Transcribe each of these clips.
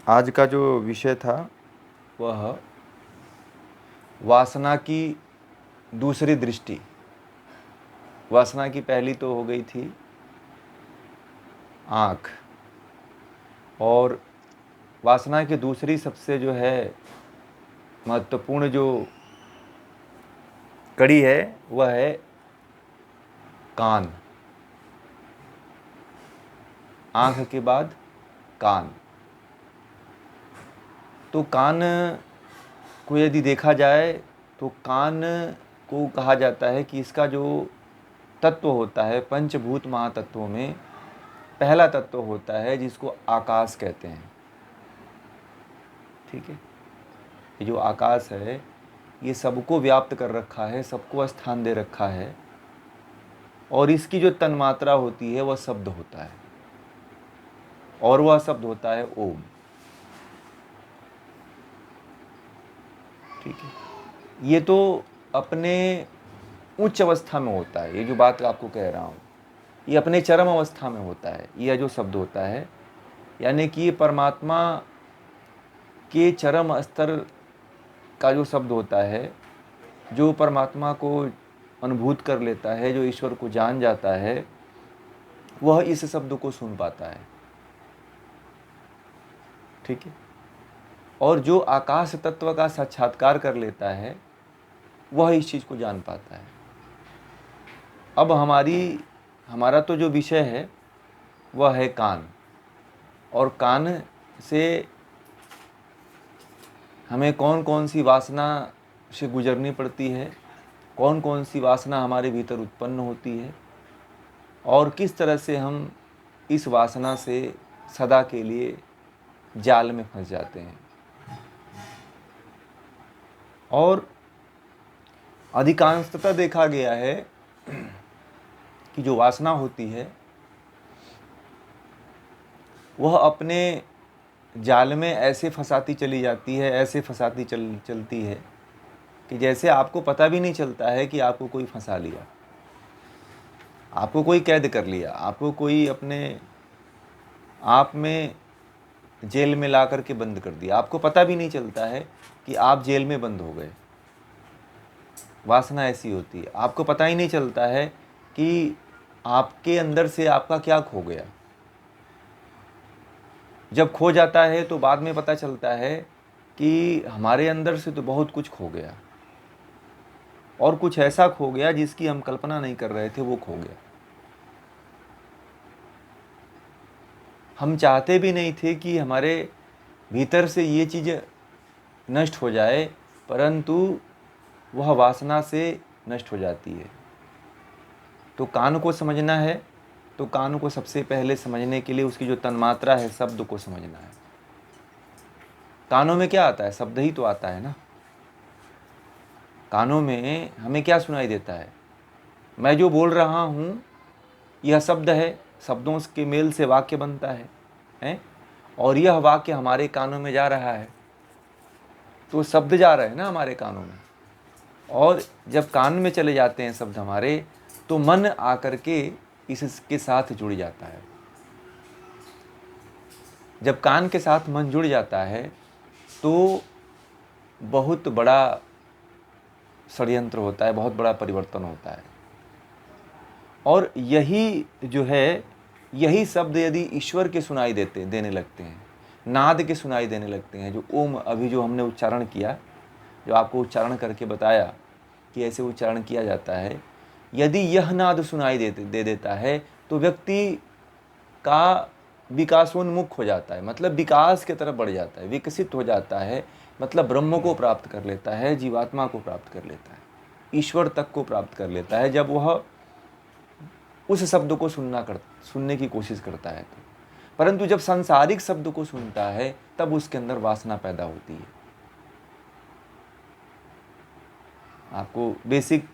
आज का जो विषय था वह वासना की दूसरी दृष्टि। वासना की पहली तो हो गई थी आँख, और वासना की दूसरी सबसे जो है महत्वपूर्ण जो कड़ी है वह है कान। आँख के बाद कान। तो कान को यदि देखा जाए तो कान को कहा जाता है कि इसका जो तत्व होता है पंचभूत महातत्वों में पहला तत्व होता है जिसको आकाश कहते हैं। ठीक है, ये जो आकाश है ये सबको व्याप्त कर रखा है, सबको स्थान दे रखा है, और इसकी जो तन्मात्रा होती है वह शब्द होता है, और वह शब्द होता है ओम। ठीक है, ये तो अपने उच्च अवस्था में होता है। ये जो बात आपको कह रहा हूँ ये अपने चरम अवस्था में होता है। यह जो शब्द होता है यानी कि ये परमात्मा के चरम स्तर का जो शब्द होता है, जो परमात्मा को अनुभूत कर लेता है, जो ईश्वर को जान जाता है, वह इस शब्द को सुन पाता है। ठीक है, और जो आकाश तत्व का साक्षात्कार कर लेता है वह इस चीज़ को जान पाता है। अब हमारा तो जो विषय है वह है कान, और कान से हमें कौन कौन सी वासना से गुजरनी पड़ती है, कौन कौन सी वासना हमारे भीतर उत्पन्न होती है, और किस तरह से हम इस वासना से सदा के लिए जाल में फंस जाते हैं। और अधिकांशतः देखा गया है कि जो वासना होती है वह अपने जाल में ऐसे फंसाती चली जाती है, ऐसे फंसाती चलती है कि जैसे आपको पता भी नहीं चलता है कि आपको कोई फंसा लिया, आपको कोई कैद कर लिया, आपको कोई अपने आप में जेल में ला करके बंद कर दिया। आपको पता भी नहीं चलता है कि आप जेल में बंद हो गए। वासना ऐसी होती है, आपको पता ही नहीं चलता है कि आपके अंदर से आपका क्या खो गया। जब खो जाता है तो बाद में पता चलता है कि हमारे अंदर से तो बहुत कुछ खो गया, और कुछ ऐसा खो गया जिसकी हम कल्पना नहीं कर रहे थे, वो खो गया। हम चाहते भी नहीं थे कि हमारे भीतर से ये चीज़ नष्ट हो जाए, परंतु वह वासना से नष्ट हो जाती है। तो कान को समझना है तो कान को सबसे पहले समझने के लिए उसकी जो तन्मात्रा है शब्द को समझना है। कानों में क्या आता है? शब्द ही तो आता है ना। कानों में हमें क्या सुनाई देता है? मैं जो बोल रहा हूँ यह शब्द है, शब्दों के मेल से वाक्य बनता है, और यह वाक्य हमारे कानों में जा रहा है, तो शब्द जा रहे हैं ना हमारे कानों में। और जब कान में चले जाते हैं शब्द हमारे, तो मन आकर के इसके साथ जुड़ जाता है। जब कान के साथ मन जुड़ जाता है तो बहुत बड़ा षड्यंत्र होता है, बहुत बड़ा परिवर्तन होता है। और यही जो है, यही शब्द यदि ईश्वर के सुनाई देने लगते हैं, नाद के सुनाई देने लगते हैं, जो ओम अभी जो हमने उच्चारण किया, जो आपको उच्चारण करके बताया कि ऐसे उच्चारण किया जाता है, यदि यह नाद सुनाई दे देता है तो व्यक्ति का विकासोन्मुख हो जाता है, मतलब विकास की तरफ बढ़ जाता है, विकसित हो जाता है, मतलब ब्रह्म को प्राप्त कर लेता है, जीवात्मा को प्राप्त कर लेता है, ईश्वर तक को प्राप्त कर लेता है, जब वह उस शब्द को सुनने की कोशिश करता है तो। परंतु जब सांसारिक शब्द को सुनता है तब उसके अंदर वासना पैदा होती है। आपको बेसिक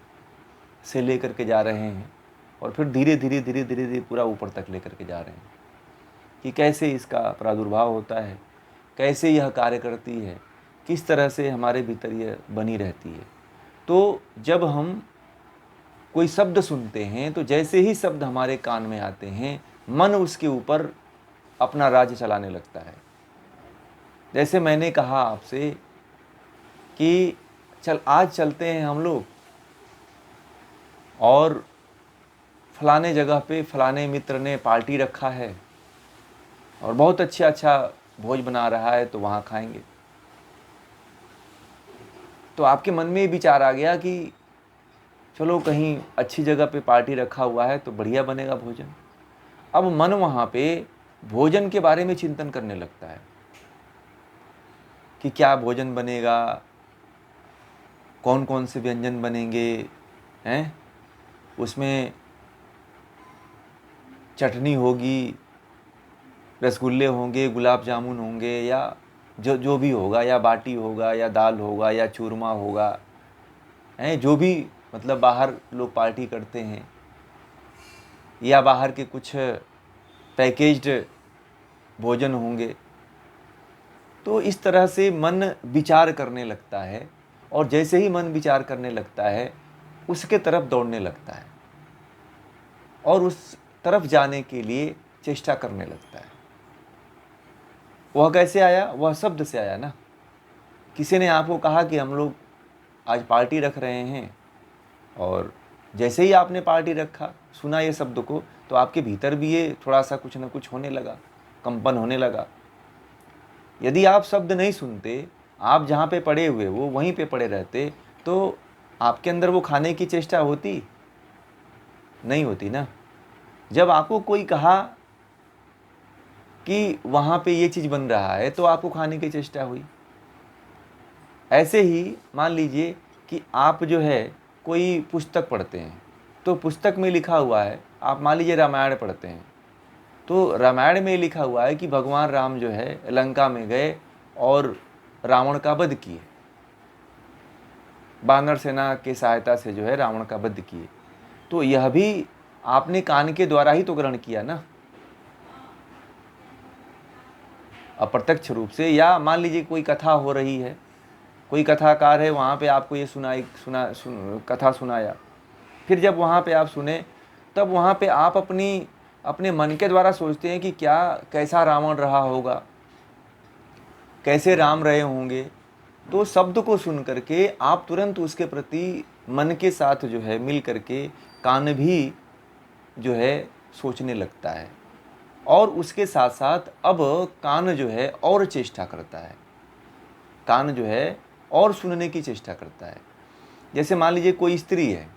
से लेकर के जा रहे हैं और फिर धीरे धीरे पूरा ऊपर तक लेकर के जा रहे हैं कि कैसे इसका प्रादुर्भाव होता है, कैसे यह कार्य करती है, किस तरह से हमारे भीतर यह बनी रहती है। तो जब हम कोई शब्द सुनते हैं तो जैसे ही शब्द हमारे कान में आते हैं, मन उसके ऊपर अपना राज्य चलाने लगता है। जैसे मैंने कहा आपसे कि आज चलते हैं हम लोग और फलाने जगह पे फलाने मित्र ने पार्टी रखा है और बहुत अच्छा भोज बना रहा है, तो वहाँ खाएंगे। तो आपके मन में विचार आ गया कि चलो कहीं अच्छी जगह पे पार्टी रखा हुआ है तो बढ़िया बनेगा भोजन। अब मन वहाँ पे भोजन के बारे में चिंतन करने लगता है कि क्या भोजन बनेगा, कौन कौन से व्यंजन बनेंगे, हैं उसमें चटनी होगी, रसगुल्ले होंगे, गुलाब जामुन होंगे, या जो भी होगा, या बाटी होगा, या दाल होगा, या चूरमा होगा, हैं जो भी मतलब बाहर लोग पार्टी करते हैं, या बाहर के कुछ पैकेज्ड भोजन होंगे। तो इस तरह से मन विचार करने लगता है, और जैसे ही मन विचार करने लगता है उसके तरफ दौड़ने लगता है और उस तरफ जाने के लिए चेष्टा करने लगता है। वह कैसे आया? वह शब्द से आया ना। किसी ने आपको कहा कि हम लोग आज पार्टी रख रहे हैं, और जैसे ही आपने पार्टी रखा, सुना ये शब्द को, तो आपके भीतर भी ये थोड़ा सा कुछ ना कुछ होने लगा, कंपन होने लगा। यदि आप शब्द नहीं सुनते, आप जहाँ पे पड़े हुए वो वहीं पे पड़े रहते, तो आपके अंदर वो खाने की चेष्टा होती नहीं होती ना। जब आपको कोई कहा कि वहाँ पे ये चीज़ बन रहा है तो आपको खाने की चेष्टा हुई। ऐसे ही मान लीजिए कि आप जो है कोई पुस्तक पढ़ते हैं, तो पुस्तक में लिखा हुआ है, आप मान लीजिए रामायण पढ़ते हैं, तो रामायण में लिखा हुआ है कि भगवान राम जो है लंका में गए और रावण का वध किए, वानर सेना की सहायता से जो है रावण का वध किए। तो यह भी आपने कान के द्वारा ही तो ग्रहण किया ना, अप्रत्यक्ष रूप से। या मान लीजिए कोई कथा हो रही है, कोई कथाकार है, वहाँ पे आपको ये कथा सुनाया, फिर जब वहाँ पे आप सुने, तब वहाँ पे आप अपने मन के द्वारा सोचते हैं कि कैसा रावण रहा होगा, कैसे राम रहे होंगे। तो शब्द को सुन करके आप तुरंत उसके प्रति मन के साथ जो है मिल करके कान भी जो है सोचने लगता है, और उसके साथ साथ अब कान जो है और चेष्टा करता है, कान जो है और सुनने की चेष्टा करता है। जैसे मान लीजिए कोई स्त्री है,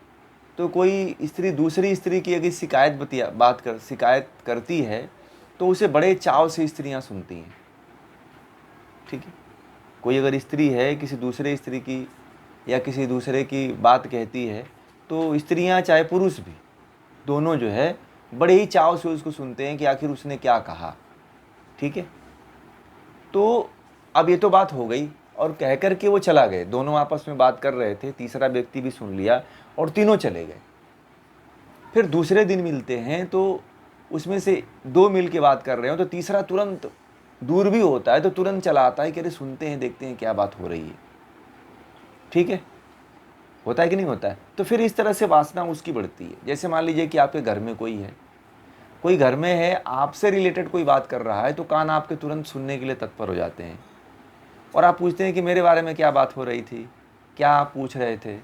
तो कोई स्त्री दूसरी स्त्री की अगर शिकायत करती है, तो उसे बड़े चाव से स्त्रियां सुनती हैं। ठीक है, कोई अगर स्त्री है किसी दूसरे स्त्री की या किसी दूसरे की बात कहती है, तो स्त्रियां चाहे पुरुष भी, दोनों जो है बड़े ही चाव से उसको सुनते हैं कि आखिर उसने क्या कहा। ठीक है, तो अब ये तो बात हो गई, और कह कर के वो चला गए, दोनों आपस में बात कर रहे थे, तीसरा व्यक्ति भी सुन लिया और तीनों चले गए। फिर दूसरे दिन मिलते हैं, तो उसमें से दो मिल के बात कर रहे हो, तो तीसरा तुरंत दूर भी होता है तो तुरंत चला आता है कि अरे सुनते हैं, देखते हैं क्या बात हो रही है। ठीक है, होता है कि नहीं होता है? तो फिर इस तरह से वासना उसकी बढ़ती है। जैसे मान लीजिए कि आपके घर में कोई घर में है, आपसे रिलेटेड कोई बात कर रहा है, तो कान आपके तुरंत सुनने के लिए तत्पर हो जाते हैं, और आप पूछते हैं कि मेरे बारे में क्या बात हो रही थी, क्या आप पूछ रहे थे।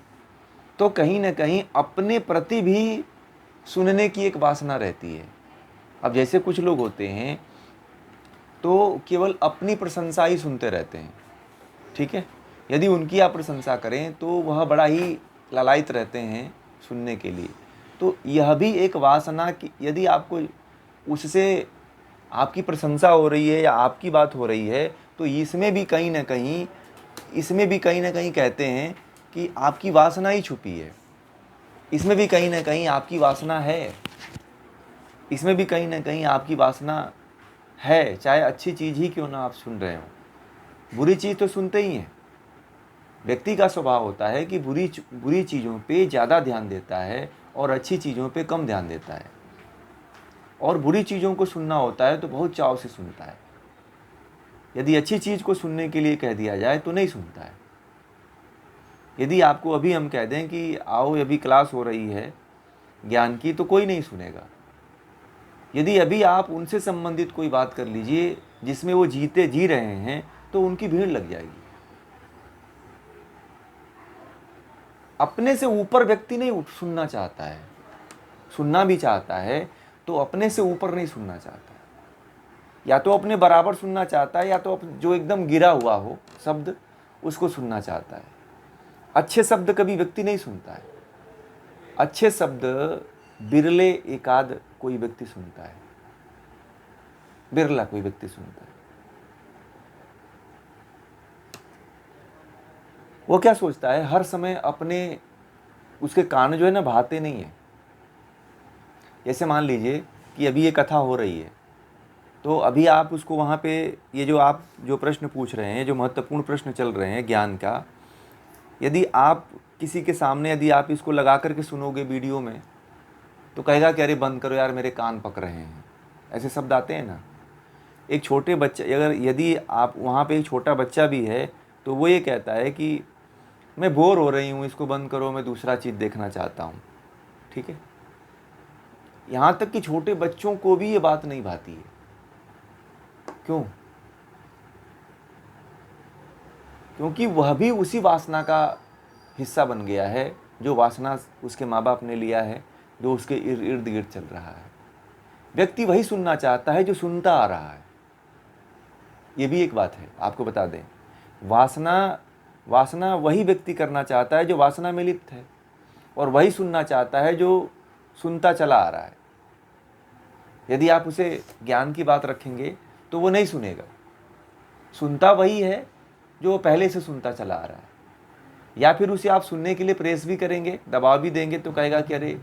तो कहीं ना कहीं अपने प्रति भी सुनने की एक वासना रहती है। अब जैसे कुछ लोग होते हैं तो केवल अपनी प्रशंसा ही सुनते रहते हैं। ठीक है, यदि उनकी आप प्रशंसा करें तो वह बड़ा ही लालायित रहते हैं सुनने के लिए। तो यह भी एक वासना कि यदि आपको उससे आपकी प्रशंसा हो रही है या आपकी बात हो रही है, तो इसमें भी कहीं ना कहीं कहते हैं कि आपकी वासना ही छुपी है। इसमें भी कहीं ना कहीं आपकी वासना है, इसमें भी कहीं ना कहीं आपकी वासना है, चाहे अच्छी चीज़ ही क्यों ना आप सुन रहे हो। बुरी चीज़ तो सुनते ही हैं। व्यक्ति का स्वभाव होता है कि बुरी चीज़ों पे ज़्यादा ध्यान देता है और अच्छी चीज़ों पे कम ध्यान देता है, और बुरी चीज़ों को सुनना होता है तो बहुत चाव से सुनता है। यदि अच्छी चीज़ को सुनने के लिए कह दिया जाए तो नहीं सुनता है। यदि आपको अभी हम कह दें कि आओ अभी क्लास हो रही है ज्ञान की, तो कोई नहीं सुनेगा। यदि अभी आप उनसे संबंधित कोई बात कर लीजिए जिसमें वो जी रहे हैं, तो उनकी भीड़ लग जाएगी। अपने से ऊपर व्यक्ति नहीं सुनना चाहता है, सुनना भी चाहता है तो अपने से ऊपर नहीं सुनना चाहता है, या तो अपने बराबर सुनना चाहता है, या तो जो एकदम गिरा हुआ हो शब्द उसको सुनना चाहता है। अच्छे शब्द कभी व्यक्ति नहीं सुनता है, अच्छे शब्द बिरले एकाध कोई व्यक्ति सुनता है, बिरला कोई व्यक्ति सुनता है। वो क्या सोचता है, हर समय अपने उसके कान जो है ना भाते नहीं है। जैसे मान लीजिए कि अभी ये कथा हो रही है, तो अभी आप उसको वहाँ पे ये जो आप जो प्रश्न पूछ रहे हैं, जो महत्वपूर्ण प्रश्न चल रहे हैं ज्ञान का, यदि आप किसी के सामने यदि आप इसको लगा करके सुनोगे वीडियो में, तो कहेगा कि अरे बंद करो यार, मेरे कान पक रहे हैं। ऐसे शब्द आते हैं ना। एक छोटे बच्चे अगर यदि आप वहाँ पे एक छोटा बच्चा भी है तो वो ये कहता है कि मैं बोर हो रही हूँ, इसको बंद करो, मैं दूसरा चीज़ देखना चाहता हूँ। ठीक है, यहाँ तक कि छोटे बच्चों को भी ये बात नहीं भाती है। क्यों? क्योंकि वह भी उसी वासना का हिस्सा बन गया है, जो वासना उसके माँ बाप ने लिया है, जो उसके इर्द गिर्द चल रहा है। व्यक्ति वही सुनना चाहता है जो सुनता आ रहा है। ये भी एक बात है, आपको बता दें, वासना वही व्यक्ति करना चाहता है जो वासना में लिप्त है, और वही सुनना चाहता है जो सुनता चला आ रहा है। यदि आप उसे ज्ञान की बात रखेंगे तो वो नहीं सुनेगा। सुनता वही है जो पहले से सुनता चला आ रहा है। या फिर उसे आप सुनने के लिए प्रेस भी करेंगे, दबाव भी देंगे, तो कहेगा कि अरे,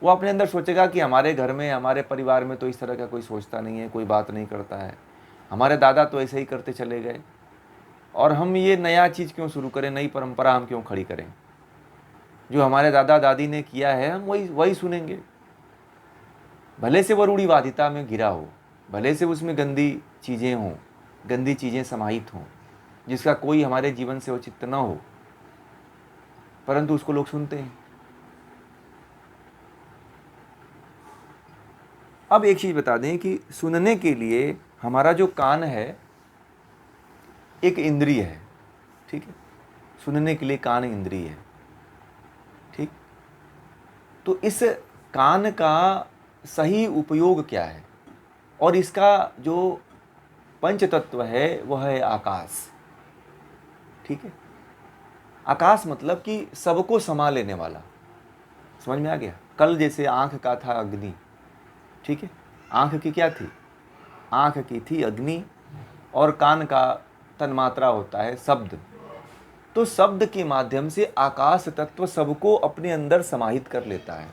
वो अपने अंदर सोचेगा कि हमारे घर में, हमारे परिवार में तो इस तरह का कोई सोचता नहीं है, कोई बात नहीं करता है, हमारे दादा तो ऐसे ही करते चले गए, और हम ये नया चीज़ क्यों शुरू करें, नई परंपरा हम क्यों खड़ी करें। जो हमारे दादा दादी ने किया है हम वही सुनेंगे। भले से वो रूढ़िवादिता में घिरा हो, भले से उसमें गंदी चीज़ें हों, गंदी चीज़ें समाहित हों, जिसका कोई हमारे जीवन से औचित्य न हो, परंतु उसको लोग सुनते हैं। अब एक चीज़ बता दें कि सुनने के लिए हमारा जो कान है एक इंद्रिय है। ठीक है, सुनने के लिए कान इंद्रिय है। ठीक, तो इस कान का सही उपयोग क्या है, और इसका जो पंच तत्व है वह है आकाश। ठीक है, आकाश मतलब कि सबको समा लेने वाला। समझ में आ गया? कल जैसे आंख का था अग्नि। ठीक है, आंख की क्या थी? आंख की थी अग्नि, और कान का तन्मात्रा होता है शब्द। तो शब्द के माध्यम से आकाश तत्व सबको अपने अंदर समाहित कर लेता है।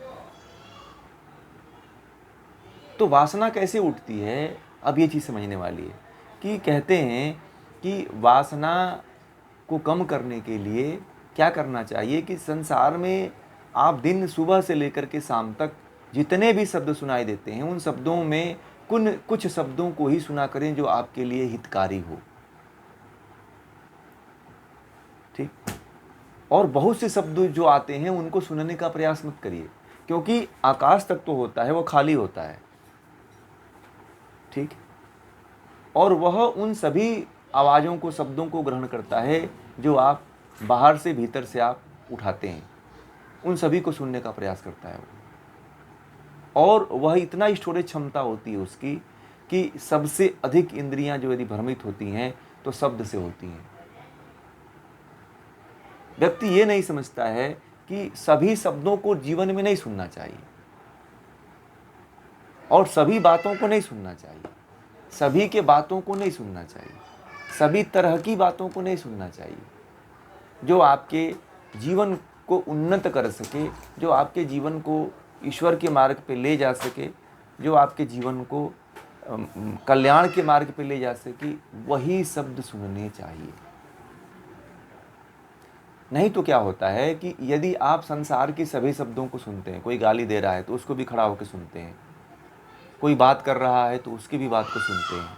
तो वासना कैसे उठती है, अब ये चीज़ समझने वाली है कि कहते हैं कि वासना को कम करने के लिए क्या करना चाहिए कि संसार में आप दिन सुबह से लेकर के शाम तक जितने भी शब्द सुनाई देते हैं, उन शब्दों में कुछ शब्दों को ही सुना करें जो आपके लिए हितकारी हो। ठीक, और बहुत से शब्द जो आते हैं उनको सुनने का प्रयास मत करिए, क्योंकि आकाश तक तो होता है वो खाली होता है। ठीक, और वह उन सभी आवाज़ों को, शब्दों को ग्रहण करता है जो आप बाहर से भीतर से आप उठाते हैं, उन सभी को सुनने का प्रयास करता है वो। और वह इतना स्टोरेज क्षमता होती है उसकी कि सबसे अधिक इंद्रियां जो यदि भ्रमित होती हैं तो शब्द से होती हैं। व्यक्ति ये नहीं समझता है कि सभी शब्दों को जीवन में नहीं सुनना चाहिए, और सभी बातों को नहीं सुनना चाहिए, सभी के बातों को नहीं सुनना चाहिए, सभी तरह की बातों को नहीं सुनना चाहिए। जो आपके जीवन को उन्नत कर सके, जो आपके जीवन को ईश्वर के मार्ग पे ले जा सके, जो आपके जीवन को कल्याण के मार्ग पे ले जा सके, वही शब्द सुनने चाहिए। नहीं तो क्या होता है कि यदि आप संसार के सभी शब्दों को सुनते हैं, कोई गाली दे रहा है तो उसको भी खड़ा होकर सुनते हैं, कोई बात कर रहा है तो उसकी भी बात को सुनते हैं,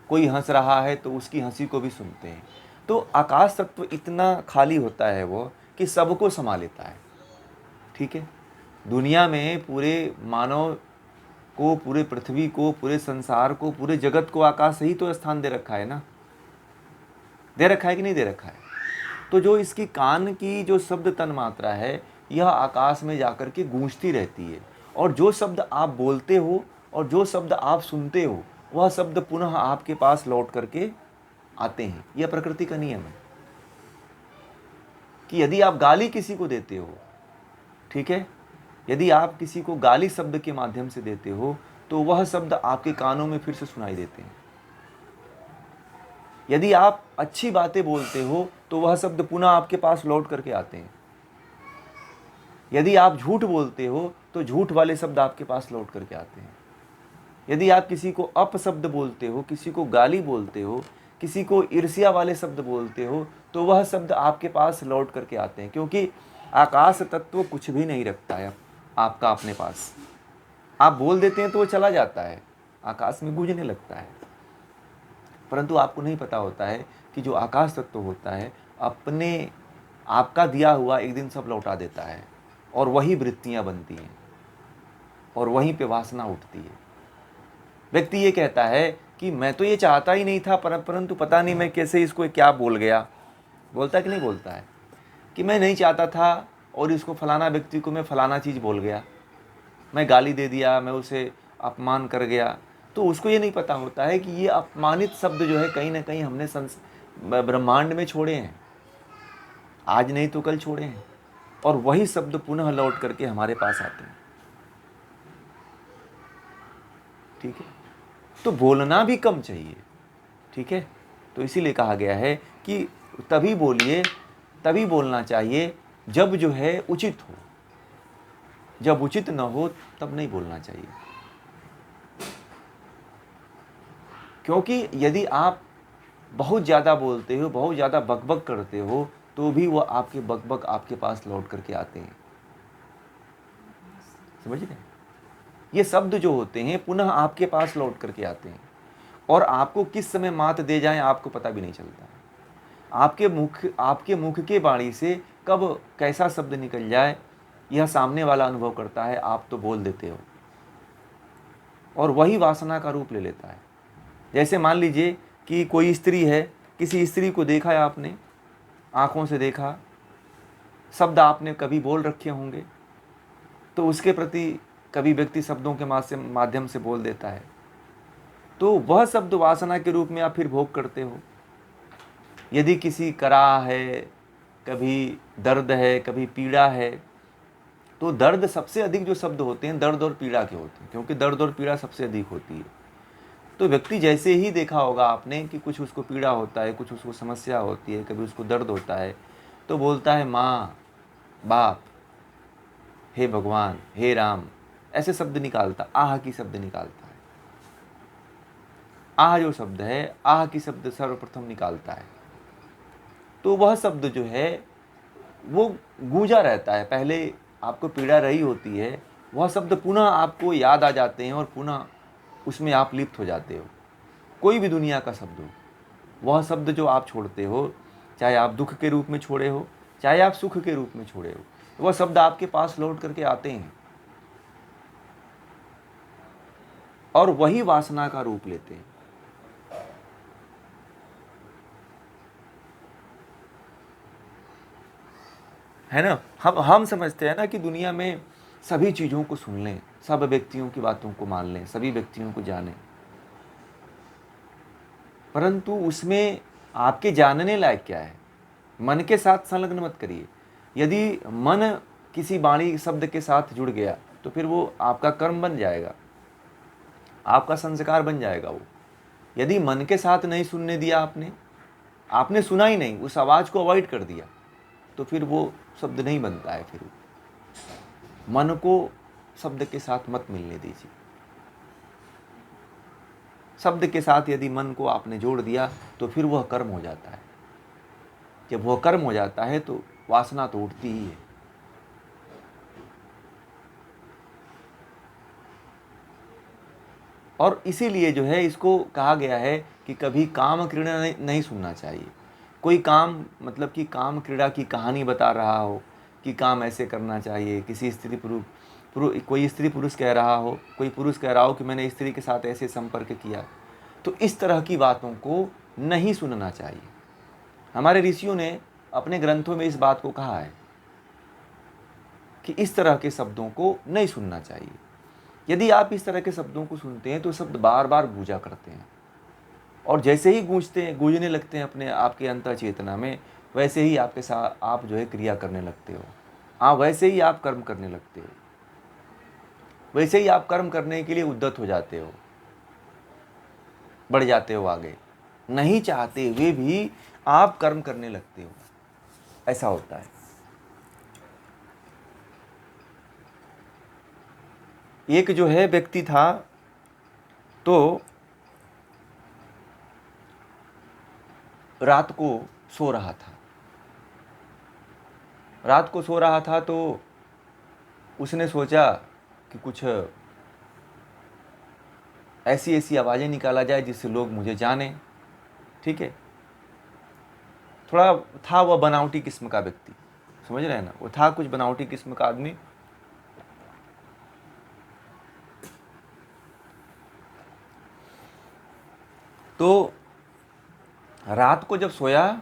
कोई हंस रहा है तो उसकी हंसी को भी सुनते हैं, तो आकाश तत्व इतना खाली होता है वो कि सबको समा लेता है। ठीक है, दुनिया में पूरे मानव को, पूरे पृथ्वी को, पूरे संसार को, पूरे जगत को आकाश ही तो स्थान दे रखा है ना। दे रखा है कि नहीं दे रखा है? तो जो इसकी कान की जो शब्द तन मात्रा है, यह आकाश में जाकर के गूंजती रहती है, और जो शब्द आप बोलते हो और जो शब्द आप सुनते हो, वह शब्द पुनः आपके पास लौट करके आते हैं। यह प्रकृति का नियम है कि यदि आप गाली किसी को देते हो, ठीक है, यदि आप किसी को गाली शब्द के माध्यम से देते हो, तो वह शब्द आपके कानों में फिर से सुनाई देते हैं। यदि आप अच्छी बातें बोलते हो, तो वह शब्द पुनः आपके पास लौट करके आते हैं। यदि आप झूठ बोलते हो, तो झूठ वाले शब्द आपके पास लौट करके आते हैं। यदि आप किसी को अपशब्द बोलते हो, किसी को गाली बोलते हो, किसी को ईर्ष्या वाले शब्द बोलते हो, तो वह शब्द आपके पास लौट करके आते हैं, क्योंकि आकाश तत्व कुछ भी नहीं रखता है आपका अपने पास। आप बोल देते हैं तो वो चला जाता है, आकाश में गूंजने लगता है, परंतु आपको नहीं पता होता है कि जो आकाश तत्व होता है, अपने आपका दिया हुआ एक दिन सब लौटा देता है, और वही वृत्तियां बनती हैं, और वहीं पे वासना उठती है। व्यक्ति ये कहता है कि मैं तो ये चाहता ही नहीं था, परंतु पता नहीं मैं कैसे इसको क्या बोल गया। बोलता है कि नहीं बोलता है कि मैं नहीं चाहता था, और इसको फलाना व्यक्ति को मैं फलाना चीज़ बोल गया, मैं गाली दे दिया, मैं उसे अपमान कर गया। तो उसको ये नहीं पता होता है कि ये अपमानित शब्द जो है कहीं ना कहीं हमने ब्रह्मांड में छोड़े हैं, आज नहीं तो कल छोड़े हैं, और वही शब्द पुनः लौट करके हमारे पास आते हैं। ठीक है, तो बोलना भी कम चाहिए। ठीक है, तो इसीलिए कहा गया है कि तभी बोलिए, तभी बोलना चाहिए जब जो है उचित हो, जब उचित न हो तब नहीं बोलना चाहिए। क्योंकि यदि आप बहुत ज़्यादा बोलते हो, बहुत ज़्यादा बकबक करते हो, तो भी वह आपके बकबक आपके पास लौट करके आते हैं। समझ रहे? ये शब्द जो होते हैं पुनः आपके पास लौट करके आते हैं, और आपको किस समय मात दे जाएं आपको पता भी नहीं चलता। आपके मुख के वाणी से कब कैसा शब्द निकल जाए, यह सामने वाला अनुभव करता है। आप तो बोल देते हो, और वही वासना का रूप ले लेता है। जैसे मान लीजिए कि कोई स्त्री है, किसी स्त्री को देखा है आपने, आंखों से देखा, शब्द आपने कभी बोल रखे होंगे, तो उसके प्रति कभी व्यक्ति शब्दों के माध्यम से बोल देता है, तो वह शब्द वासना के रूप में आप फिर भोग करते हो। यदि किसी कराह है, कभी दर्द है, कभी पीड़ा है, तो दर्द सबसे अधिक जो शब्द होते हैं दर्द और पीड़ा के होते हैं, क्योंकि दर्द और पीड़ा सबसे अधिक होती है। तो व्यक्ति जैसे ही देखा होगा आपने कि कुछ उसको पीड़ा होता है, कुछ उसको समस्या होती है, कभी उसको दर्द होता है, तो बोलता है माँ, बाप, हे भगवान, हे राम, ऐसे शब्द निकालता, आह की शब्द निकालता है। आह जो शब्द है, आह की शब्द सर्वप्रथम निकालता है। तो वह शब्द जो है वो गूंजा रहता है। पहले आपको पीड़ा रही होती है, वह शब्द पुनः आपको याद आ जाते हैं, और पुनः उसमें आप लिप्त हो जाते हो। कोई भी दुनिया का शब्द हो, वह शब्द जो आप छोड़ते हो, चाहे आप दुख के रूप में छोड़े हो, चाहे आप सुख के रूप में छोड़े हो, वह शब्द आपके पास लौट करके आते हैं, और वही वासना का रूप लेते हैं। है ना? हम समझते हैं ना कि दुनिया में सभी चीज़ों को सुन लें, सब व्यक्तियों की बातों को मान लें, सभी व्यक्तियों को जानें, परंतु उसमें आपके जानने लायक क्या है? मन के साथ संलग्न मत करिए। यदि मन किसी वाणी शब्द के साथ जुड़ गया, तो फिर वो आपका कर्म बन जाएगा, आपका संस्कार बन जाएगा वो। यदि मन के साथ नहीं सुनने दिया आपने सुना ही नहीं, उस आवाज़ को अवॉइड कर दिया, तो फिर वो शब्द नहीं बनता है। फिर मन को शब्द के साथ मत मिलने दीजिए। शब्द के साथ यदि मन को आपने जोड़ दिया, तो फिर वह कर्म हो जाता है। जब वह कर्म हो जाता है तो वासना तो उठती ही है। और इसीलिए जो है इसको कहा गया है कि कभी काम क्रीड़ा नहीं सुनना चाहिए। कोई काम, मतलब कि काम क्रीड़ा की कहानी बता रहा हो कि काम ऐसे करना चाहिए, किसी स्त्री कोई स्त्री पुरुष कह रहा हो, कोई पुरुष कह रहा हो कि मैंने स्त्री के साथ ऐसे संपर्क किया, तो इस तरह की बातों को नहीं सुनना चाहिए। हमारे ऋषियों ने अपने ग्रंथों में इस बात को कहा है कि इस तरह के शब्दों को नहीं सुनना चाहिए। यदि आप इस तरह के शब्दों को सुनते हैं तो शब्द बार बार गूंजा करते हैं, और जैसे ही गूंजते हैं, गूंजने लगते हैं अपने आपके अंतर चेतना में, वैसे ही आपके साथ आप जो है क्रिया करने लगते हो। वैसे ही आप कर्म करने लगते हो, वैसे ही आप कर्म करने के लिए उद्यत हो जाते हो, बढ़ जाते हो आगे। नहीं चाहते हुए भी आप कर्म करने लगते हो, ऐसा होता है। एक जो है व्यक्ति था, तो रात को सो रहा था। रात को सो रहा था तो उसने सोचा कि कुछ ऐसी ऐसी आवाज़ें निकाला जाए जिससे लोग मुझे जाने। ठीक है, थोड़ा था वह बनावटी किस्म का व्यक्ति, समझ रहे हैं ना, वो था कुछ बनावटी किस्म का आदमी। तो रात को जब सोया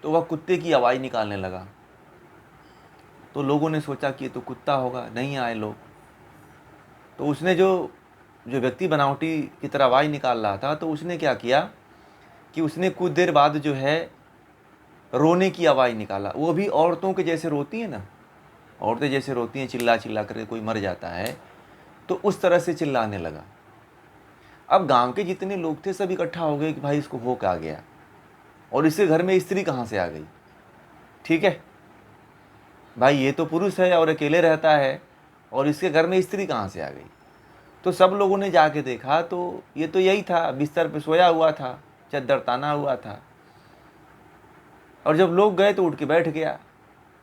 तो वह कुत्ते की आवाज़ निकालने लगा। तो लोगों ने सोचा कि ये तो कुत्ता होगा, नहीं आए लोग। तो उसने जो व्यक्ति बनावटी की तरह आवाज़ निकाल रहा था, तो उसने क्या किया कि उसने कुछ देर बाद जो है रोने की आवाज़ निकाला। वो भी औरतों के जैसे रोती हैं ना, औरतें जैसे रोती हैं, चिल्ला चिल्ला करके कोई मर जाता है, तो उस तरह से चिल्लाने लगा। अब गांव के जितने लोग थे सब इकट्ठा हो गए कि भाई इसको हो क्या गया, और इसके घर में स्त्री कहाँ से आ गई। ठीक है भाई, ये तो पुरुष है और अकेले रहता है, और इसके घर में स्त्री कहाँ से आ गई। तो सब लोगों ने जाके देखा तो ये तो यही था, बिस्तर पे सोया हुआ था, चद्दर ताना हुआ था। और जब लोग गए तो उठ के बैठ गया।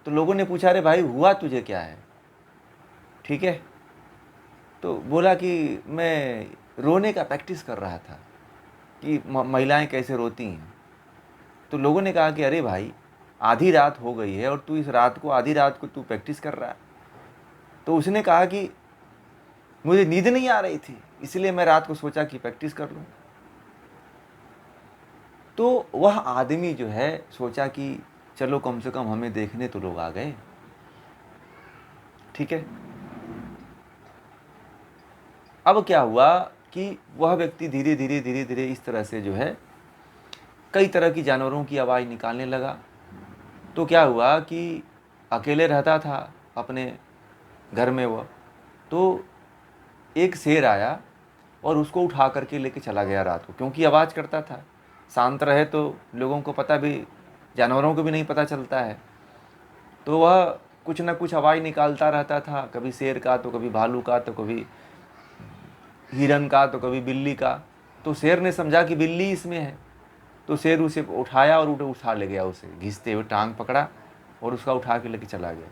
तो लोगों ने पूछा, अरे भाई हुआ तुझे क्या है। ठीक है, तो बोला कि मैं रोने का प्रैक्टिस कर रहा था कि महिलाएं कैसे रोती हैं। तो लोगों ने कहा कि अरे भाई आधी रात हो गई है और तू इस रात को, आधी रात को तू प्रैक्टिस कर रहा है। तो उसने कहा कि मुझे नींद नहीं आ रही थी, इसलिए मैं रात को सोचा कि प्रैक्टिस कर लूँ। तो वह आदमी जो है सोचा कि चलो कम से कम हमें देखने तो लोग आ गए। ठीक है, अब क्या हुआ कि वह व्यक्ति धीरे धीरे धीरे धीरे इस तरह से जो है कई तरह की जानवरों की आवाज़ निकालने लगा। तो क्या हुआ कि अकेले रहता था अपने घर में वह, तो एक शेर आया और उसको उठा करके लेके चला गया रात को, क्योंकि आवाज़ करता था। शांत रहे तो लोगों को पता भी, जानवरों को भी नहीं पता चलता है। तो वह कुछ ना कुछ आवाज़ निकालता रहता था, कभी शेर का, तो कभी भालू का, तो कभी हिरन का, तो कभी बिल्ली का। तो शेर ने समझा कि बिल्ली इसमें है, तो शेर उसे उठाया और उठा ले गया, उसे घिसते हुए टांग पकड़ा और उसका उठा के लेके चला गया।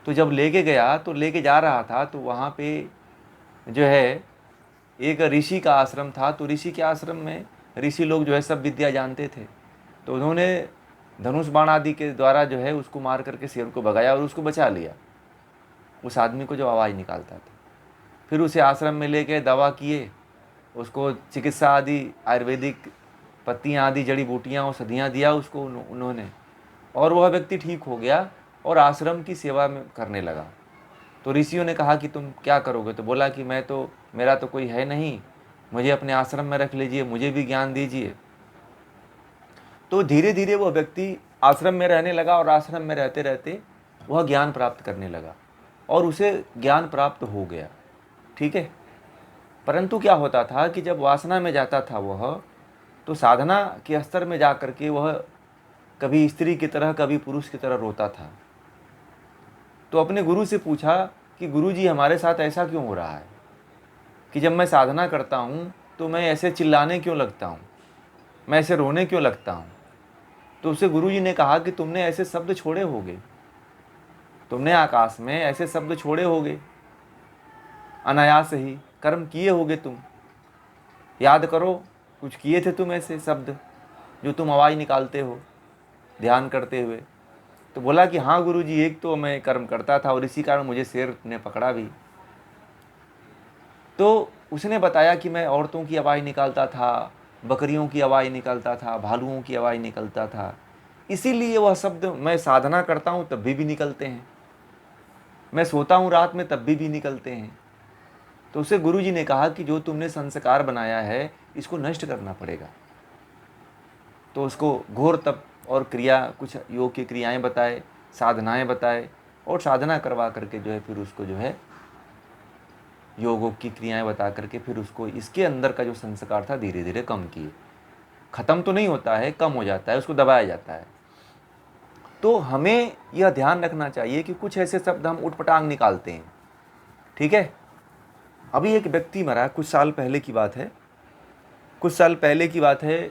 तो जब लेके गया, तो लेके जा रहा था, तो वहाँ पे जो है एक ऋषि का आश्रम था। तो ऋषि के आश्रम में ऋषि लोग जो है सब विद्या जानते थे। तो उन्होंने धनुष बाण आदि के द्वारा जो है उसको मार करके शेर को भगाया और उसको बचा लिया, उस आदमी को जो आवाज़ निकालता था। फिर उसे आश्रम में लेके दवा किए, उसको चिकित्सा आदि, आयुर्वेदिक पत्तियाँ आदि, जड़ी बूटियाँ, औषधियाँ दिया उसको उन्होंने, और वह व्यक्ति ठीक हो गया और आश्रम की सेवा में करने लगा। तो ऋषियों ने कहा कि तुम क्या करोगे। तो बोला कि मेरा तो कोई है नहीं, मुझे अपने आश्रम में रख लीजिए, मुझे भी ज्ञान दीजिए। तो धीरे धीरे वह व्यक्ति आश्रम में रहने लगा, और आश्रम में रहते रहते वह ज्ञान प्राप्त करने लगा और उसे ज्ञान प्राप्त हो गया। ठीक है, परंतु क्या होता था कि जब वासना में जाता था वह, तो साधना के स्तर में जा कर के वह कभी स्त्री की तरह, कभी पुरुष की तरह रोता था। तो अपने गुरु से पूछा कि गुरुजी हमारे साथ ऐसा क्यों हो रहा है कि जब मैं साधना करता हूँ तो मैं ऐसे चिल्लाने क्यों लगता हूँ, मैं ऐसे रोने क्यों लगता हूँ। तो उसे गुरुजी ने कहा कि तुमने ऐसे शब्द छोड़े होंगे, तुमने आकाश में ऐसे शब्द छोड़े होंगे, अनायास ही कर्म किए होगे तुम, याद करो कुछ किए थे तुम ऐसे शब्द जो तुम आवाज़ निकालते हो ध्यान करते हुए। तो बोला कि हाँ गुरुजी, एक तो मैं कर्म करता था और इसी कारण मुझे शेर ने पकड़ा भी। तो उसने बताया कि मैं औरतों की आवाज़ निकालता था, बकरियों की आवाज़ निकलता था, भालुओं की आवाज़ निकलता था। इसीलिए वह शब्द मैं साधना करता हूँ तब भी निकलते हैं, मैं सोता हूँ रात में तब भी निकलते हैं। तो उसे गुरु जी ने कहा कि जो तुमने संस्कार बनाया है इसको नष्ट करना पड़ेगा। तो उसको घोर तप और क्रिया, कुछ योग की क्रियाएं बताए, साधनाएं बताए, और साधना करवा करके जो है फिर उसको जो है योगों की क्रियाएं बता करके फिर उसको इसके अंदर का जो संस्कार था धीरे धीरे कम किए। ख़त्म तो नहीं होता है, कम हो जाता है, उसको दबाया जाता है। तो हमें यह ध्यान रखना चाहिए कि कुछ ऐसे शब्द हम उठपटांग निकालते हैं, ठीक है। अभी एक व्यक्ति मरा, कुछ साल पहले की बात है, कुछ साल पहले की बात है।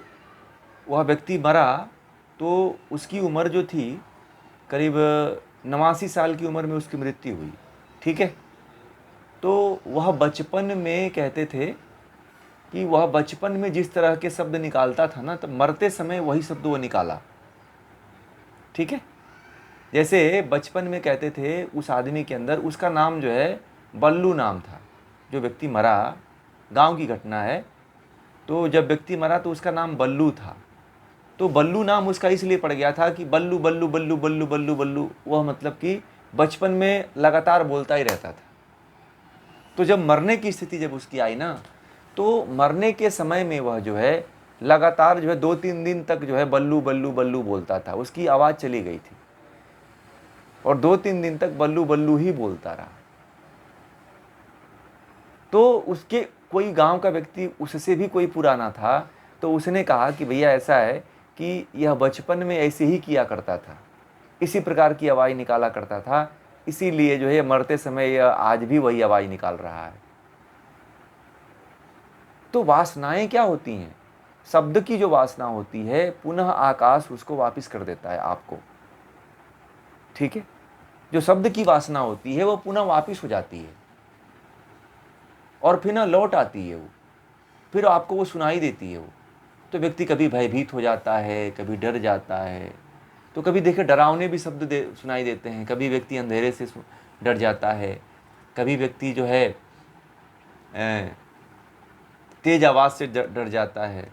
वह व्यक्ति मरा तो उसकी उम्र जो थी करीब 89 साल की उम्र में उसकी मृत्यु हुई, ठीक है। तो वह बचपन में कहते थे कि वह बचपन में जिस तरह के शब्द निकालता था ना, तो मरते समय वही शब्द वो निकाला, ठीक है। जैसे बचपन में कहते थे उस आदमी के अंदर, उसका नाम जो है बल्लू नाम था। जो व्यक्ति मरा, गांव की घटना है, तो जब व्यक्ति मरा तो उसका नाम बल्लू था। तो बल्लू नाम उसका इसलिए पड़ गया था कि बल्लू बल्लू बल्लू बल्लू बल्लू बल्लू, वह मतलब कि बचपन में लगातार बोलता ही रहता था। तो जब मरने की स्थिति जब उसकी आई ना, तो मरने के समय में वह जो है लगातार जो है 2-3 दिन तक जो है बल्लू बल्लू बल्लू बोलता था, उसकी आवाज़ चली गई थी और 2-3 दिन तक बल्लू बल्लू ही बोलता रहा। तो उसके कोई गांव का व्यक्ति उससे भी कोई पुराना था, तो उसने कहा कि भैया ऐसा है कि यह बचपन में ऐसे ही किया करता था, इसी प्रकार की आवाज़ निकाला करता था, इसीलिए जो है मरते समय यह आज भी वही आवाज़ निकाल रहा है। तो वासनाएं क्या होती हैं? शब्द की जो वासना होती है, पुनः आकाश उसको वापस कर देता है आपको, ठीक है। जो शब्द की वासना होती है वो पुनः वापस हो जाती है और फिर ना लौट आती है, वो फिर आपको वो सुनाई देती है वो। तो व्यक्ति कभी भयभीत हो जाता है, कभी डर जाता है। तो कभी देखिए डरावने भी शब्द सुनाई देते हैं, कभी व्यक्ति अंधेरे से डर जाता है, कभी व्यक्ति जो है तेज आवाज़ से डर जाता है,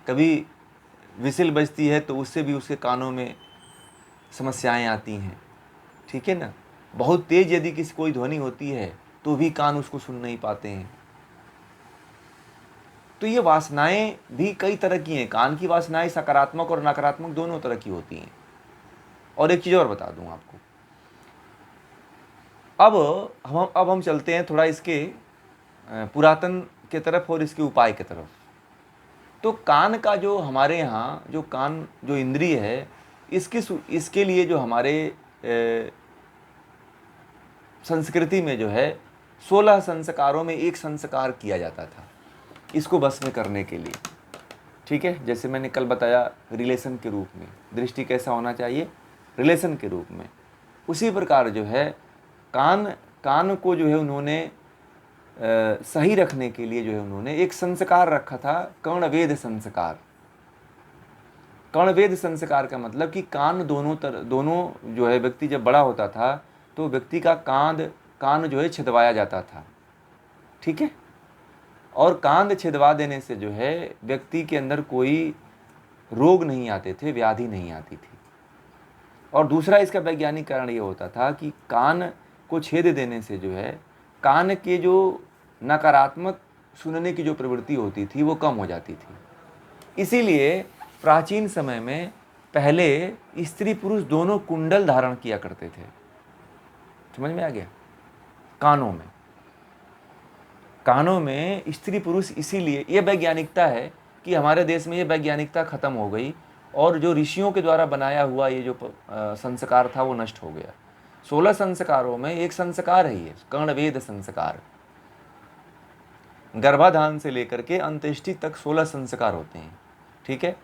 कभी विसिल बजती है तो उससे भी उसके कानों में समस्याएं आती हैं, ठीक है ना। बहुत तेज यदि किसी कोई ध्वनि होती है तो भी कान उसको सुन नहीं पाते हैं। तो ये वासनाएं भी कई तरह की हैं। कान की वासनाएं सकारात्मक और नकारात्मक दोनों तरह की होती हैं। और एक चीज़ और बता दूं आपको, अब हम चलते हैं थोड़ा इसके पुरातन के तरफ और इसके उपाय के तरफ। तो कान का जो हमारे यहाँ जो कान जो इंद्रिय है, इसके लिए जो हमारे संस्कृति में जो है 16 संस्कारों में एक संस्कार किया जाता था इसको बस में करने के लिए, ठीक है। जैसे मैंने कल बताया रिलेशन के रूप में, दृष्टि कैसा होना चाहिए, रिलेशन के रूप में। उसी प्रकार जो है कान को जो है उन्होंने सही रखने के लिए जो है उन्होंने एक संस्कार रखा था, कर्णवेद संस्कार। कर्णवेद संस्कार का मतलब कि कान दोनों जो है, व्यक्ति जब बड़ा होता था तो व्यक्ति का कान जो है छिदवाया जाता था, ठीक है। और कान छिदवा देने से जो है व्यक्ति के अंदर कोई रोग नहीं आते थे, व्याधि नहीं आती थी। और दूसरा इसका वैज्ञानिक कारण ये होता था कि कान को छेद देने से जो है कान के जो नकारात्मक सुनने की जो प्रवृत्ति होती थी वो कम हो जाती थी। इसीलिए प्राचीन समय में पहले स्त्री पुरुष दोनों कुंडल धारण किया करते थे। समझ में आ गया? कानों में स्त्री पुरुष, इसीलिए ये वैज्ञानिकता है कि हमारे देश में ये वैज्ञानिकता खत्म हो गई और जो ऋषियों के द्वारा बनाया हुआ ये जो संस्कार था वो नष्ट हो गया। 16 संस्कारों में एक संस्कार है ये कर्णवेद संस्कार। गर्भाधान से लेकर के अंत्येष्टि तक 16 संस्कार होते हैं, ठीक है।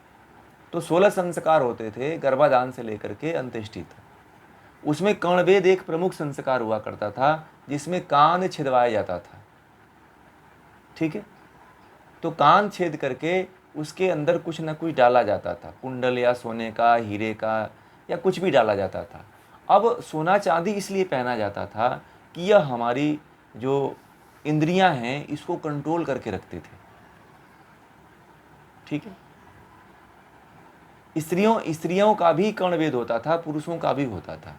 तो 16 संस्कार होते थे गर्भाधान से लेकर के अंत्येष्टि तक। उसमें कर्णवेद एक प्रमुख संस्कार हुआ करता था जिसमें कान छिदवाया जाता था, ठीक है। तो कान छेद करके उसके अंदर कुछ ना कुछ डाला जाता था, कुंडल या सोने का, हीरे का या कुछ भी डाला जाता था। अब सोना चांदी इसलिए पहना जाता था कि यह हमारी जो इंद्रियां हैं इसको कंट्रोल करके रखते थे। ठीक है। स्त्रियों का भी कर्णवेद होता था, पुरुषों का भी होता था।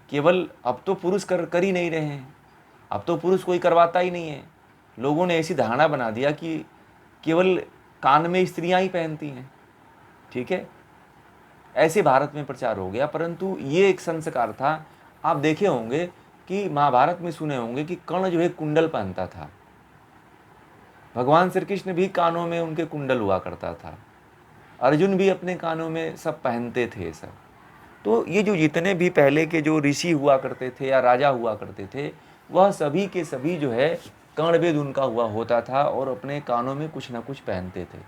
केवल अब तो पुरुष कर ही नहीं रहे हैं, अब तो पुरुष कोई करवाता ही नहीं है। लोगों ने ऐसी धारणा बना दिया कि केवल कान में स्त्रियां ही पहनती हैं, ठीक है, ऐसे भारत में प्रचार हो गया। परंतु ये एक संस्कार था। आप देखे होंगे कि महाभारत में सुने होंगे कि कर्ण जो है कुंडल पहनता था, भगवान श्री कृष्ण भी कानों में उनके कुंडल हुआ करता था, अर्जुन भी अपने कानों में सब पहनते थे सब। तो ये जो जितने भी पहले के जो ऋषि हुआ करते थे या राजा हुआ करते थे, वह सभी के सभी जो है कर्णवेद उनका हुआ होता था और अपने कानों में कुछ ना कुछ पहनते थे।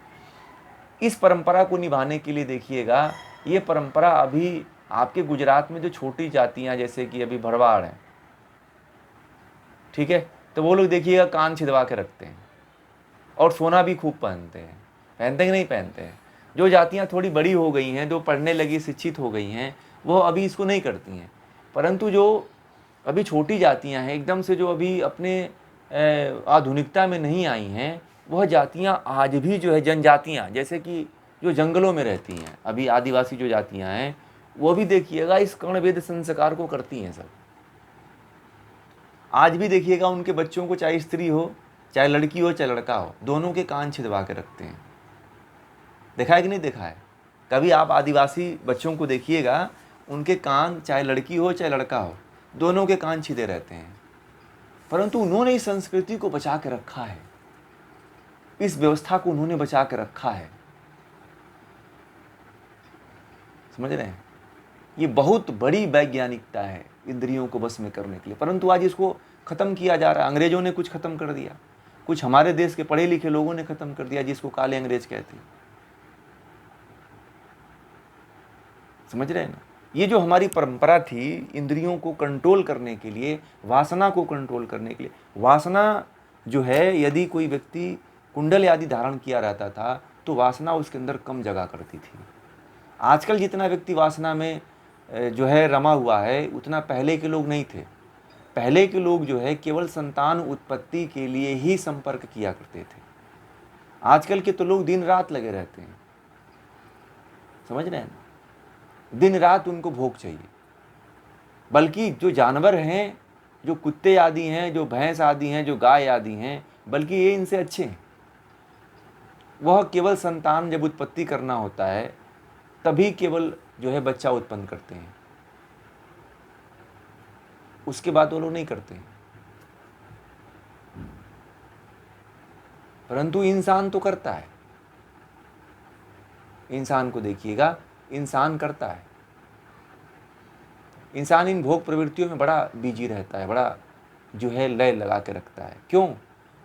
इस परंपरा को निभाने के लिए देखिएगा, ये परंपरा अभी आपके गुजरात में जो छोटी जातियां जैसे कि अभी भरवाड़ हैं, ठीक है, तो वो लोग देखिएगा कान छिदवा के रखते हैं और सोना भी खूब पहनते हैं। पहनते हैं कि नहीं पहनते हैं? जो जातियाँ थोड़ी बड़ी हो गई हैं, जो पढ़ने लगी, शिक्षित हो गई हैं, वो अभी इसको नहीं करती हैं। परंतु जो अभी छोटी जातियाँ हैं, एकदम से जो अभी अपने आधुनिकता में नहीं आई हैं, वह जातियाँ आज भी जो है जनजातियाँ जैसे कि जो जंगलों में रहती हैं, अभी आदिवासी जो जातियाँ हैं, वो भी देखिएगा इस कर्णवेद संस्कार को करती हैं सब। आज भी देखिएगा उनके बच्चों को, चाहे स्त्री हो, चाहे लड़की हो, चाहे लड़का हो, दोनों के कान छिदवा के रखते हैं। देखा है कि नहीं देखा है? कभी आप आदिवासी बच्चों को देखिएगा, उनके कान, चाहे लड़की हो चाहे लड़का हो, दोनों के कान छिदे रहते हैं। परंतु उन्होंने इस संस्कृति को बचा के रखा है, इस व्यवस्था को उन्होंने बचा के रखा है। समझ रहे हैं? ये बहुत बड़ी वैज्ञानिकता है इंद्रियों को बस में करने के लिए। परंतु आज इसको खत्म किया जा रहा है। अंग्रेजों ने कुछ खत्म कर दिया, कुछ हमारे देश के पढ़े लिखे लोगों ने खत्म कर दिया, जिसको काले अंग्रेज कहते हैं। समझ रहे हैं ना? ये जो हमारी परंपरा थी इंद्रियों को कंट्रोल करने के लिए, वासना को कंट्रोल करने के लिए, वासना जो है, यदि कोई व्यक्ति कुंडल आदि धारण किया रहता था तो वासना उसके अंदर कम जगह करती थी। आजकल जितना व्यक्ति वासना में जो है रमा हुआ है, उतना पहले के लोग नहीं थे। पहले के लोग जो है केवल संतान उत्पत्ति के लिए ही संपर्क किया करते थे। आजकल के तो लोग दिन रात लगे रहते हैं। समझ रहे हैं ना? दिन रात उनको भोग चाहिए। बल्कि जो जानवर हैं, जो कुत्ते आदि हैं, जो भैंस आदि हैं, जो गाय आदि हैं, बल्कि ये इनसे अच्छे हैं। वह केवल संतान जब उत्पत्ति करना होता है तभी केवल जो है बच्चा उत्पन्न करते हैं, उसके बाद वो लोग नहीं करते हैं। परंतु इंसान तो करता है। इंसान को देखिएगा, इंसान करता है। इंसान इन भोग प्रवृत्तियों में बड़ा बिजी रहता है, बड़ा जो है लय लगा के रखता है। क्यों?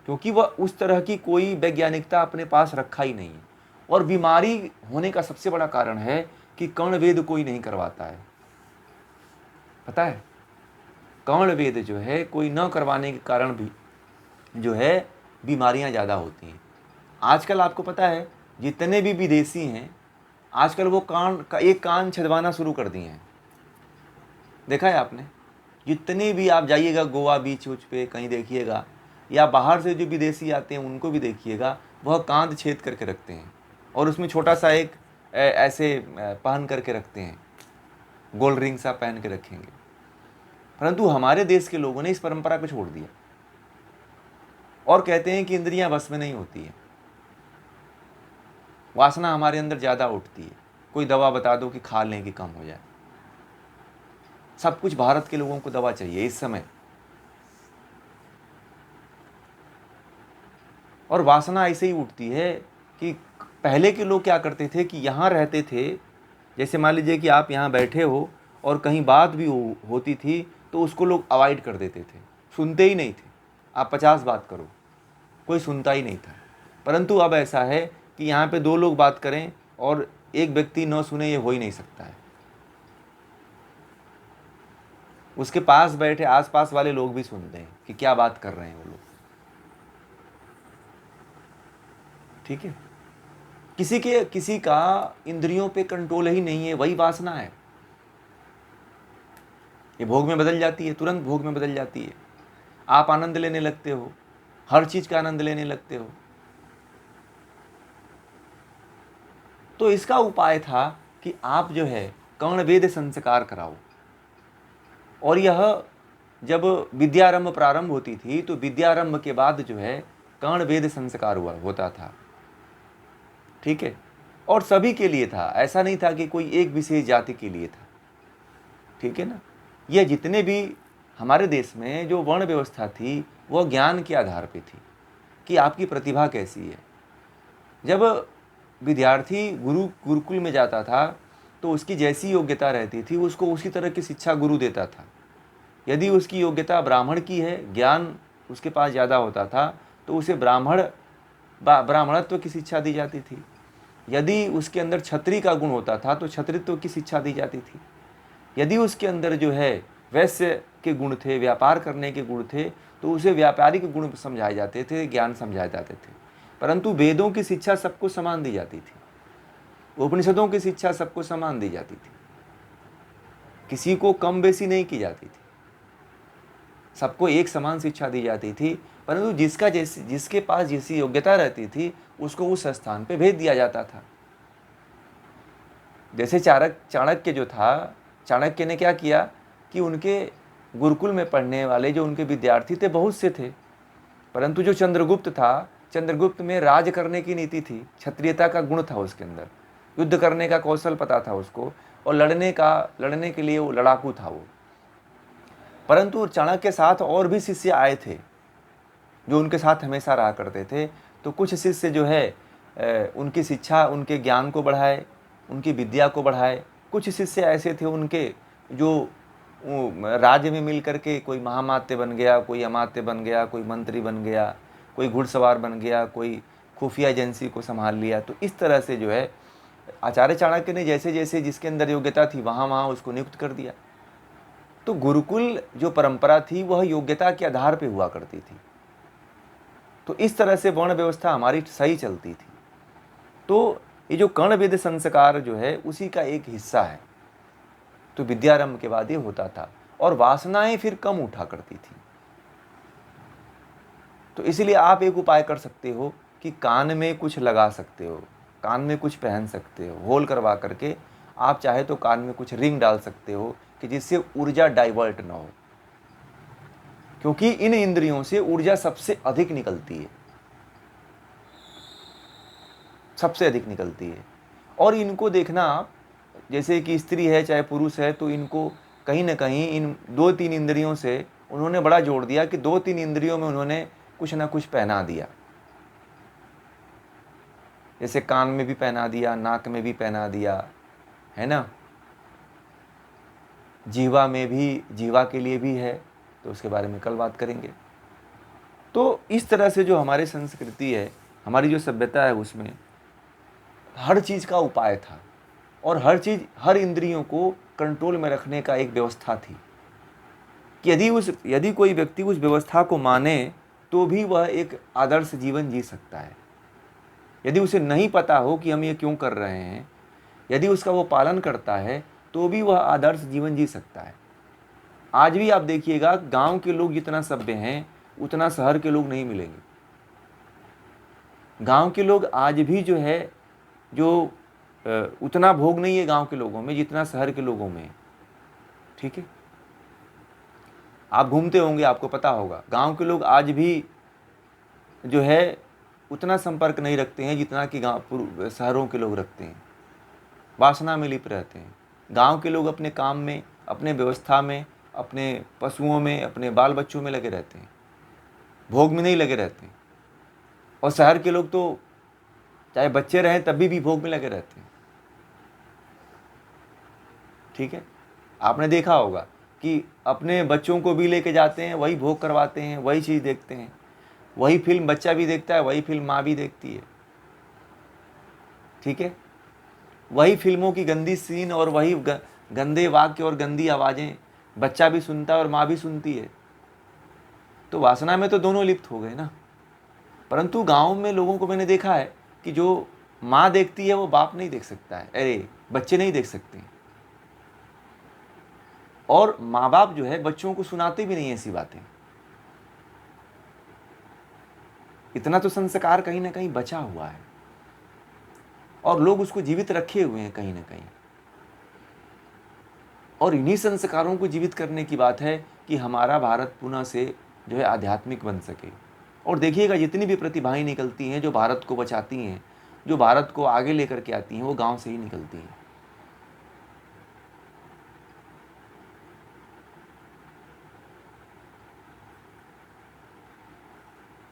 क्योंकि वह उस तरह की कोई वैज्ञानिकता अपने पास रखा ही नहीं है। और बीमारी होने का सबसे बड़ा कारण है कि कर्णवेद कोई नहीं करवाता है। पता है, कर्णवेद जो है कोई न करवाने के कारण भी जो है बीमारियां ज़्यादा होती हैं। आजकल आपको पता है जितने भी विदेशी हैं, आजकल वो एक कान छिदवाना शुरू कर दिए हैं। देखा है आपने? जितने भी आप जाइएगा गोवा बीच उच पे कहीं देखिएगा, या बाहर से जो विदेशी आते हैं उनको भी देखिएगा, वह कांध छेद करके रखते हैं और उसमें छोटा सा एक ऐसे पहन करके रखते हैं, गोल्ड रिंग सा पहन के रखेंगे। परंतु हमारे देश के लोगों ने इस परंपरा को छोड़ दिया और कहते हैं कि इंद्रियां बस में नहीं होती है, वासना हमारे अंदर ज़्यादा उठती है, कोई दवा बता दो कि खा लें कि कम हो जाए। सब कुछ भारत के लोगों को दवा चाहिए इस समय। और वासना ऐसे ही उठती है कि पहले के लोग क्या करते थे कि यहाँ रहते थे, जैसे मान लीजिए कि आप यहाँ बैठे हो और कहीं बात भी होती थी तो उसको लोग अवॉइड कर देते थे, सुनते ही नहीं थे। आप 50 बात करो, कोई सुनता ही नहीं था। परंतु अब ऐसा है कि यहाँ पे 2 लोग बात करें और एक व्यक्ति न सुने, ये हो ही नहीं सकता है। उसके पास बैठे आसपास वाले लोग भी सुनते हैं कि क्या बात कर रहे हैं वो लोग। ठीक है? किसी का इंद्रियों पे कंट्रोल ही नहीं है, वही वासना है। ये भोग में बदल जाती है, तुरंत भोग में बदल जाती है। आप आनंद लेने लगते हो, हर चीज का आनंद लेने लगते हो। तो इसका उपाय था कि आप जो है कर्ण वेद संस्कार कराओ। और यह जब विद्यारंभ प्रारंभ होती थी तो विद्यारंभ के बाद जो है कर्ण वेद संस्कार हुआ होता था। ठीक है, और सभी के लिए था, ऐसा नहीं था कि कोई एक विशेष जाति के लिए था। ठीक है ना। यह जितने भी हमारे देश में जो वर्ण व्यवस्था थी वह ज्ञान के आधार पे थी कि आपकी प्रतिभा कैसी है। जब विद्यार्थी गुरुकुल में जाता था तो उसकी जैसी योग्यता रहती थी उसको उसी तरह की शिक्षा गुरु देता था। यदि उसकी योग्यता ब्राह्मण की है, ज्ञान उसके पास ज़्यादा होता था, तो उसे ब्राह्मणत्व की शिक्षा दी जाती थी। यदि उसके अंदर क्षत्रिय का गुण होता था तो क्षत्रित्व की शिक्षा दी जाती थी। यदि उसके अंदर जो है वैश्य के गुण थे, व्यापार करने के गुण थे, तो उसे व्यापारिक गुण समझाए जाते थे, ज्ञान समझाए जाते थे। परंतु वेदों की शिक्षा सबको समान दी जाती थी, उपनिषदों की शिक्षा सबको समान दी जाती थी, किसी को कम बेसी नहीं की जाती थी, सबको एक समान शिक्षा दी जाती थी। परंतु जिसके पास जैसी योग्यता रहती थी उसको उस स्थान पे भेज दिया जाता था। जैसे चाणक्य जो था, चाणक्य ने क्या किया कि उनके गुरुकुल में पढ़ने वाले जो उनके विद्यार्थी थे बहुत से थे, परंतु जो चंद्रगुप्त था, चंद्रगुप्त में राज करने की नीति थी, क्षत्रियता का गुण था उसके अंदर, युद्ध करने का कौशल पता था उसको, और लड़ने के लिए वो लड़ाकू था वो। परंतु चाणक्य के साथ और भी शिष्य आए थे जो उनके साथ हमेशा रहा करते थे। तो कुछ शिष्य जो है उनकी शिक्षा, उनके ज्ञान को बढ़ाए, उनकी विद्या को बढ़ाए। कुछ शिष्य ऐसे थे उनके जो राज्य में मिल करके कोई महामात्य बन गया, कोई अमात्य बन गया, कोई मंत्री बन गया, कोई घुड़सवार बन गया, कोई खुफिया एजेंसी को संभाल लिया। तो इस तरह से जो है आचार्य चाणक्य ने जैसे जैसे जिसके अंदर योग्यता थी वहाँ वहाँ उसको नियुक्त कर दिया। तो गुरुकुल जो परंपरा थी वह योग्यता के आधार पर हुआ करती थी। तो इस तरह से वर्ण व्यवस्था हमारी सही चलती थी। तो ये जो कर्ण वेद संस्कार जो है उसी का एक हिस्सा है। तो विद्यारंभ के बाद ये होता था और वासनाएं फिर कम उठा करती थी। तो इसलिए आप एक उपाय कर सकते हो कि कान में कुछ लगा सकते हो, कान में कुछ पहन सकते हो, होल करवा करके आप चाहे तो कान में कुछ रिंग डाल सकते हो कि जिससे ऊर्जा डाइवर्ट ना हो, क्योंकि इन इंद्रियों से ऊर्जा सबसे अधिक निकलती है, सबसे अधिक निकलती है। और इनको देखना आप, जैसे कि स्त्री है चाहे पुरुष है, तो इनको कहीं ना कहीं इन 2-3 इंद्रियों से उन्होंने बड़ा जोड़ दिया कि 2-3 इंद्रियों में उन्होंने कुछ ना कुछ पहना दिया। जैसे कान में भी पहना दिया, नाक में भी पहना दिया, है ना, जीवा में भी, जीवा के लिए भी है, तो उसके बारे में कल बात करेंगे। तो इस तरह से जो हमारी संस्कृति है, हमारी जो सभ्यता है, उसमें हर चीज़ का उपाय था और हर चीज़, हर इंद्रियों को कंट्रोल में रखने का एक व्यवस्था थी कि यदि कोई व्यक्ति उस व्यवस्था को माने तो भी वह एक आदर्श जीवन जी सकता है। यदि उसे नहीं पता हो कि हम ये क्यों कर रहे हैं, यदि उसका वो पालन करता है तो भी वह आदर्श जीवन जी सकता है। आज भी आप देखिएगा, गांव के लोग जितना सभ्य हैं उतना शहर के लोग नहीं मिलेंगे। गांव के लोग आज भी जो है, जो उतना भोग नहीं है गांव के लोगों में जितना शहर के लोगों में। ठीक है, आप घूमते होंगे, आपको पता होगा, गांव के लोग आज भी जो है उतना संपर्क नहीं रखते हैं जितना कि शहरों के लोग रखते हैं। वासना में लिप्त रहते हैं। गांव के लोग अपने काम में, अपने व्यवस्था में, अपने पशुओं में, अपने बाल बच्चों में लगे रहते हैं, भोग में नहीं लगे रहते हैं। और शहर के लोग तो चाहे बच्चे रहें तभी भी भोग में लगे रहते हैं। ठीक है, आपने देखा होगा कि अपने बच्चों को भी लेके जाते हैं, वही भोग करवाते हैं, वही चीज़ देखते हैं, वही फिल्म बच्चा भी देखता है, वही फिल्म माँ भी देखती है। ठीक है, वही फिल्मों की गंदी सीन और वही गंदे वाक्य और गंदी आवाज़ें बच्चा भी सुनता है और माँ भी सुनती है। तो वासना में तो दोनों लिप्त हो गए ना। परंतु गांव में लोगों को मैंने देखा है कि जो माँ देखती है वो बाप नहीं देख सकता है, अरे बच्चे नहीं देख सकते। और माँ बाप जो है बच्चों को सुनाते भी नहीं ऐसी बातें। इतना तो संस्कार कहीं ना कहीं बचा हुआ है। और लोग उसको जीवित रखे हुए हैं कहीं ना कहीं। और इन्हीं संस्कारों को जीवित करने की बात है कि हमारा भारत पुनः से जो है आध्यात्मिक बन सके। और देखिएगा जितनी भी प्रतिभाएं निकलती हैं जो भारत को बचाती हैं, जो भारत को आगे लेकर के आती हैं, वो गांव से ही निकलती हैं।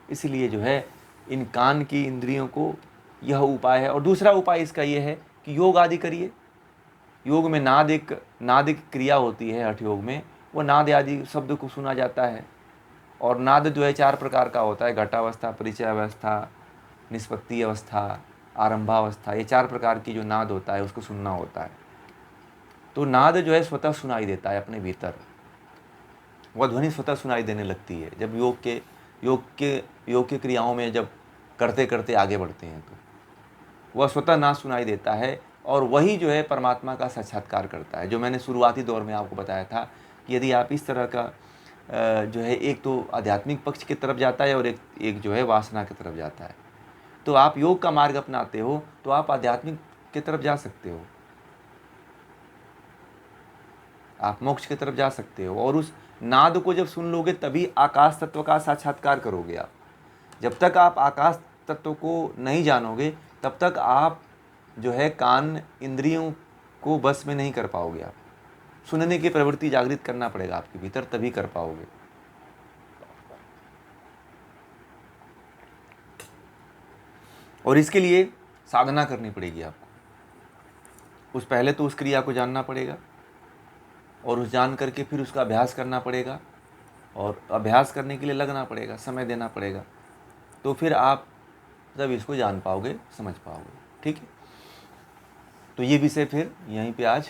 इसलिए जो है इन कान की इंद्रियों को यह उपाय है। और दूसरा उपाय इसका यह है कि योग आदि करिए। योग में नादिक क्रिया होती है, हठ योग में वो नाद आदि शब्द को सुना जाता है। और नाद जो है 4 प्रकार का होता है, घटावस्था, परिचय अवस्था, निष्पत्ति अवस्था, आरंभावस्था। ये 4 प्रकार की जो नाद होता है उसको सुनना होता है। तो नाद जो है स्वतः सुनाई देता है अपने भीतर, वह ध्वनि स्वतः सुनाई देने लगती है जब योग के क्रियाओं में जब करते करते आगे बढ़ते हैं तो वह स्वतः नाद सुनाई देता है। और वही जो है परमात्मा का साक्षात्कार करता है। जो मैंने शुरुआती दौर में आपको बताया था कि यदि आप इस तरह का जो है एक तो आध्यात्मिक पक्ष की तरफ जाता है और एक जो है वासना की तरफ जाता है, तो आप योग का मार्ग अपनाते हो तो आप आध्यात्मिक की तरफ जा सकते हो, आप मोक्ष की तरफ जा सकते हो। और उस नाद को जब सुन लोगे तभी आकाश तत्व का साक्षात्कार करोगे आप। जब तक आप आकाश तत्व को नहीं जानोगे तब तक आप जो है कान इंद्रियों को बस में नहीं कर पाओगे। आप सुनने की प्रवृत्ति जागृत करना पड़ेगा आपके भीतर, तभी कर पाओगे। और इसके लिए साधना करनी पड़ेगी आपको। पहले तो उस क्रिया को जानना पड़ेगा और उस जान करके फिर उसका अभ्यास करना पड़ेगा। और अभ्यास करने के लिए लगना पड़ेगा, समय देना पड़ेगा। तो फिर आप जब इसको जान पाओगे, समझ पाओगे। ठीक है, तो ये विषय फिर यहीं पे आज